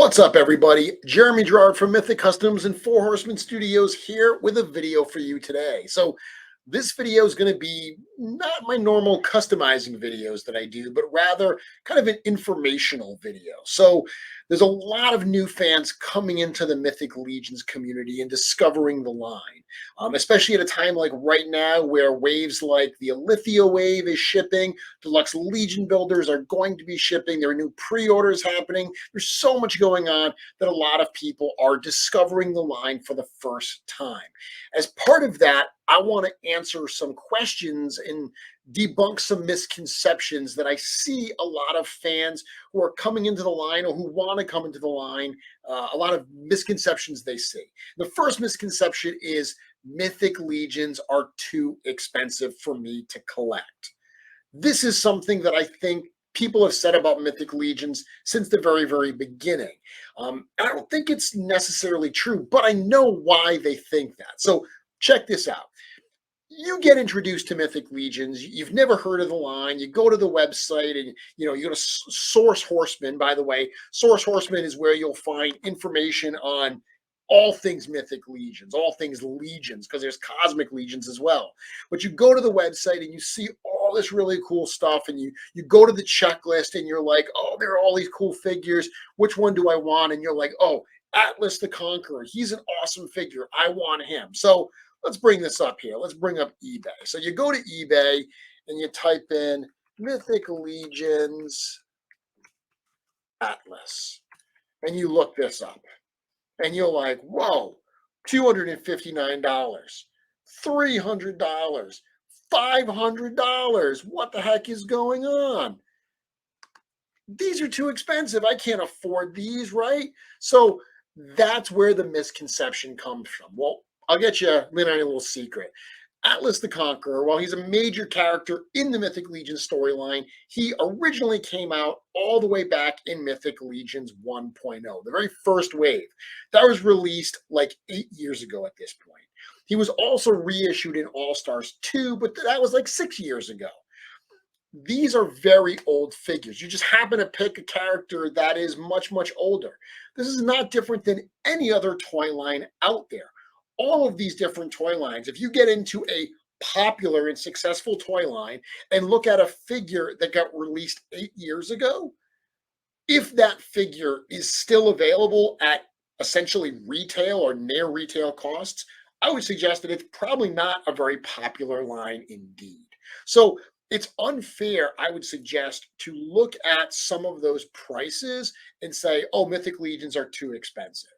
What's up, everybody? Jeremy Gerard from Mythic Customs and Four Horsemen Studios here with a video for you today. So this video is going to be not my normal customizing videos that I do, but rather kind of an informational video. So there's a lot of new fans coming into the Mythic Legions community and discovering the line, especially at a time like right now where waves like the Alithia wave is shipping, Deluxe Legion builders are going to be shipping, there are new pre-orders happening. There's so much going on that a lot of people are discovering the line for the first time. As part of that, I want to answer some questions and debunk some misconceptions that I see a lot of fans who are coming into the line or who want to come into the line, a lot of misconceptions they see. The first misconception is Mythic Legions are too expensive for me to collect. This is something that I think people have said about Mythic Legions since the very, very beginning. And I don't think it's necessarily true, but I know why they think that. So check this out. You get introduced to Mythic Legions, you've never heard of the line, you go to the website and you go to Source Horseman. By the way, Source Horseman is where you'll find information on all things Mythic Legions, all things Legions, because there's Cosmic Legions as well. But you go to the website and you see all this really cool stuff, and you go to the checklist and you're like, oh, there are all these cool figures. Which one do I want? And you're like, oh, Atlas the Conqueror. He's an awesome figure. I want him. So let's bring this up here. Let's bring up eBay. So you go to eBay and you type in Mythic Legions Atlas, and you look this up. And you're like, whoa, $259, $300, $500. What the heck is going on? These are too expensive. I can't afford these, right? So that's where the misconception comes from. Well, I'll get you in on a little secret. Atlas the Conqueror, while he's a major character in the Mythic Legion storyline, he originally came out all the way back in Mythic Legions 1.0, the very first wave. That was released like 8 years ago at this point. He was also reissued in All-Stars 2, but that was like 6 years ago. These are very old figures. You just happen to pick a character that is much, much older. This is not different than any other toy line out there. All of these different toy lines, if you get into a popular and successful toy line and look at a figure that got released 8 years ago, if that figure is still available at essentially retail or near retail costs, I would suggest that it's probably not a very popular line indeed. So it's unfair, I would suggest, to look at some of those prices and say, oh, Mythic Legions are too expensive.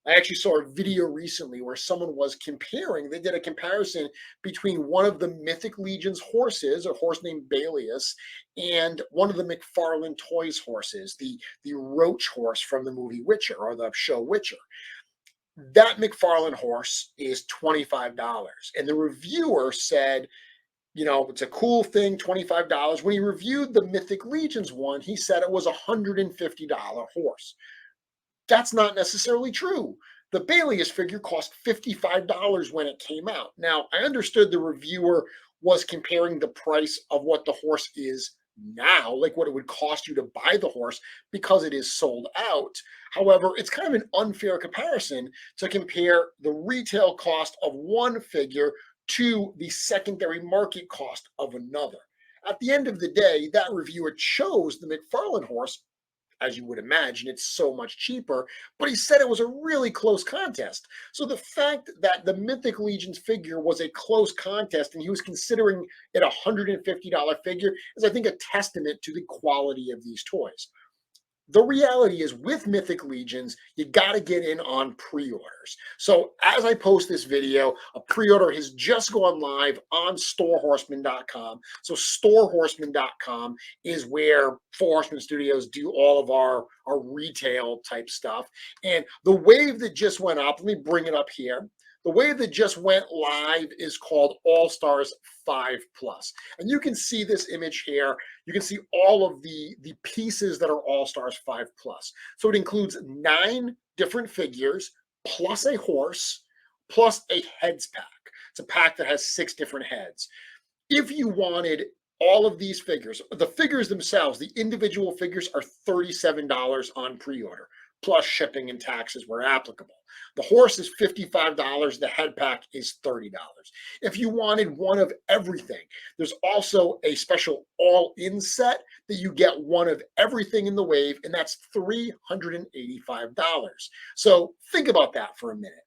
I actually saw a video recently where someone was comparing, they did a comparison between one of the Mythic Legions horses, a horse named Balius, and one of the McFarlane Toys horses, the Roach horse from the movie Witcher or the show Witcher. That McFarlane horse is $25. And the reviewer said, it's a cool thing, $25. When he reviewed the Mythic Legions one, he said it was a $150 horse. That's not necessarily true. The Balius figure cost $55 when it came out. Now, I understood the reviewer was comparing the price of what the horse is now, like what it would cost you to buy the horse because it is sold out. However, it's kind of an unfair comparison to compare the retail cost of one figure to the secondary market cost of another. At the end of the day, that reviewer chose the McFarlane horse. As you would imagine, it's so much cheaper, but he said it was a really close contest. So the fact that the Mythic Legions figure was a close contest and he was considering it a $150 figure is, I think, a testament to the quality of these toys. The reality is, with Mythic Legions, you got to get in on pre-orders. So as I post this video, a pre-order has just gone live on storehorseman.com. So storehorseman.com is where Four Horsemen Studios do all of our retail type stuff. And the wave that just went up, let me bring it up here. The wave that just went live is called All Stars 5 Plus. And you can see this image here. You can see all of the pieces that are All Stars 5 Plus. So it includes 9 different figures, plus a horse, plus a heads pack. It's a pack that has 6 different heads. If you wanted all of these figures, the figures themselves, the individual figures are $37 on pre-order. plus shipping and taxes where applicable. The horse is $55. The head pack is $30. If you wanted one of everything, there's also a special all-in set that you get one of everything in the wave, and that's $385. So think about that for a minute.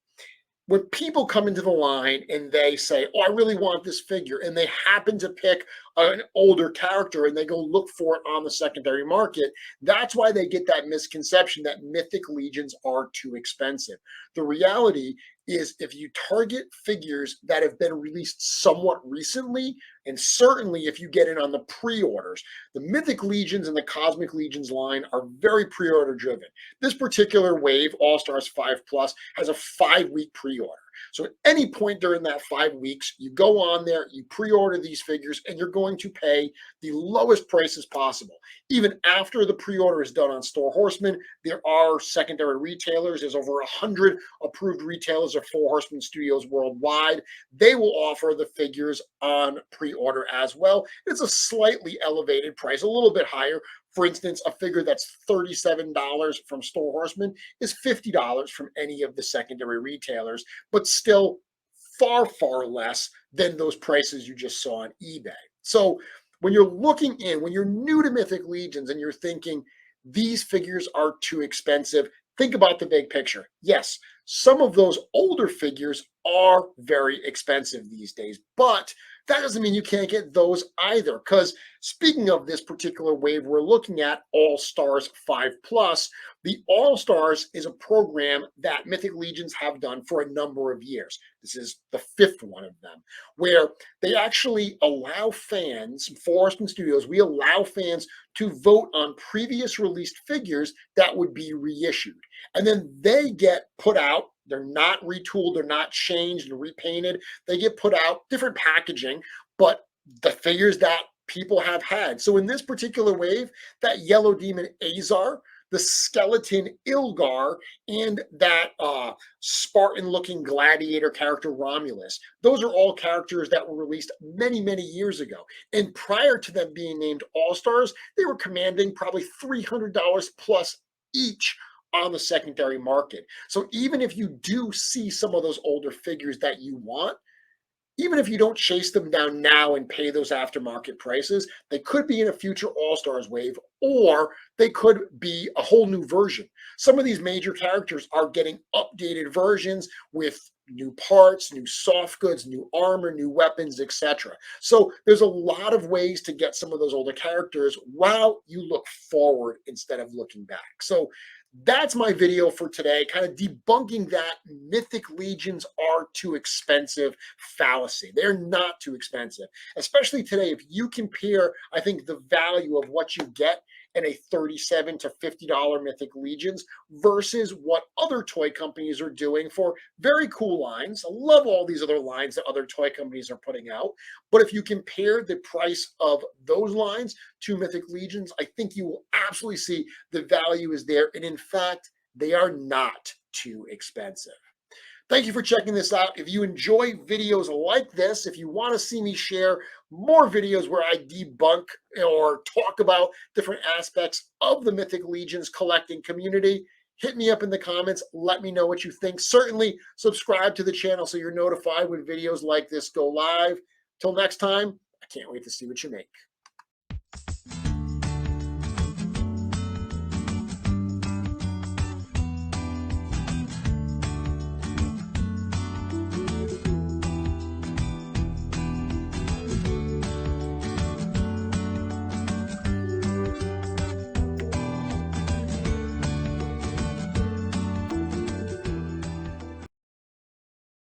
When people come into the line and they say, "Oh, I really want this figure," and they happen to pick an older character and they go look for it on the secondary market, that's why they get that misconception that Mythic Legions are too expensive. The reality is, if you target figures that have been released somewhat recently, and certainly if you get in on the pre-orders, the Mythic Legions and the Cosmic Legions line are very pre-order driven. This particular wave, All Stars 5 Plus, has a 5-week pre-order. So at any point during that 5 weeks, you go on there, you pre-order these figures, and you're going to pay the lowest prices possible. Even after the pre-order is done on Store Horseman, there are secondary retailers. There's over 100 approved retailers of Four Horseman Studios worldwide. They will offer the figures on pre-order as well. It's a slightly elevated price, a little bit higher. For instance, a figure that's $37 from Store Horseman is $50 from any of the secondary retailers, but still far, far less than those prices you just saw on eBay. So when you're looking in, when you're new to Mythic Legions and you're thinking these figures are too expensive, think about the big picture. Yes, some of those older figures are very expensive these days, but that doesn't mean you can't get those either. Because speaking of this particular wave we're looking at, All Stars 5 Plus, the All Stars is a program that Mythic Legions have done for a number of years. This is the 5th one of them, where they actually allow fans, Forest Studios, we allow fans to vote on previous released figures that would be reissued. And then they get put out. They're not retooled, they're not changed and repainted. They get put out, different packaging, but the figures that people have had. So in this particular wave, that Yellow Demon Azar, the skeleton Ilgar, and that Spartan-looking gladiator character Romulus. Those are all characters that were released many, many years ago. And prior to them being named All-Stars, they were commanding probably $300 plus each on the secondary market. So even if you do see some of those older figures that you want, even if you don't chase them down now and pay those aftermarket prices, they could be in a future All-Stars wave, or they could be a whole new version. Some of these major characters are getting updated versions with new parts, new soft goods, new armor, new weapons, etc. So there's a lot of ways to get some of those older characters while you look forward instead of looking back. So that's my video for today, kind of debunking that Mythic Legions are too expensive fallacy. They're not too expensive, especially today. If you compare, I think, the value of what you get in a $37 to $50 Mythic Legions versus what other toy companies are doing for very cool lines. I love all these other lines that other toy companies are putting out. But if you compare the price of those lines to Mythic Legions, I think you will absolutely see the value is there. And in fact, they are not too expensive. Thank you for checking this out. If you enjoy videos like this, if you want to see me share more videos where I debunk or talk about different aspects of the Mythic Legions collecting community, hit me up in the comments. Let me know what you think. Certainly subscribe to the channel so you're notified when videos like this go live. Till next time, I can't wait to see what you make.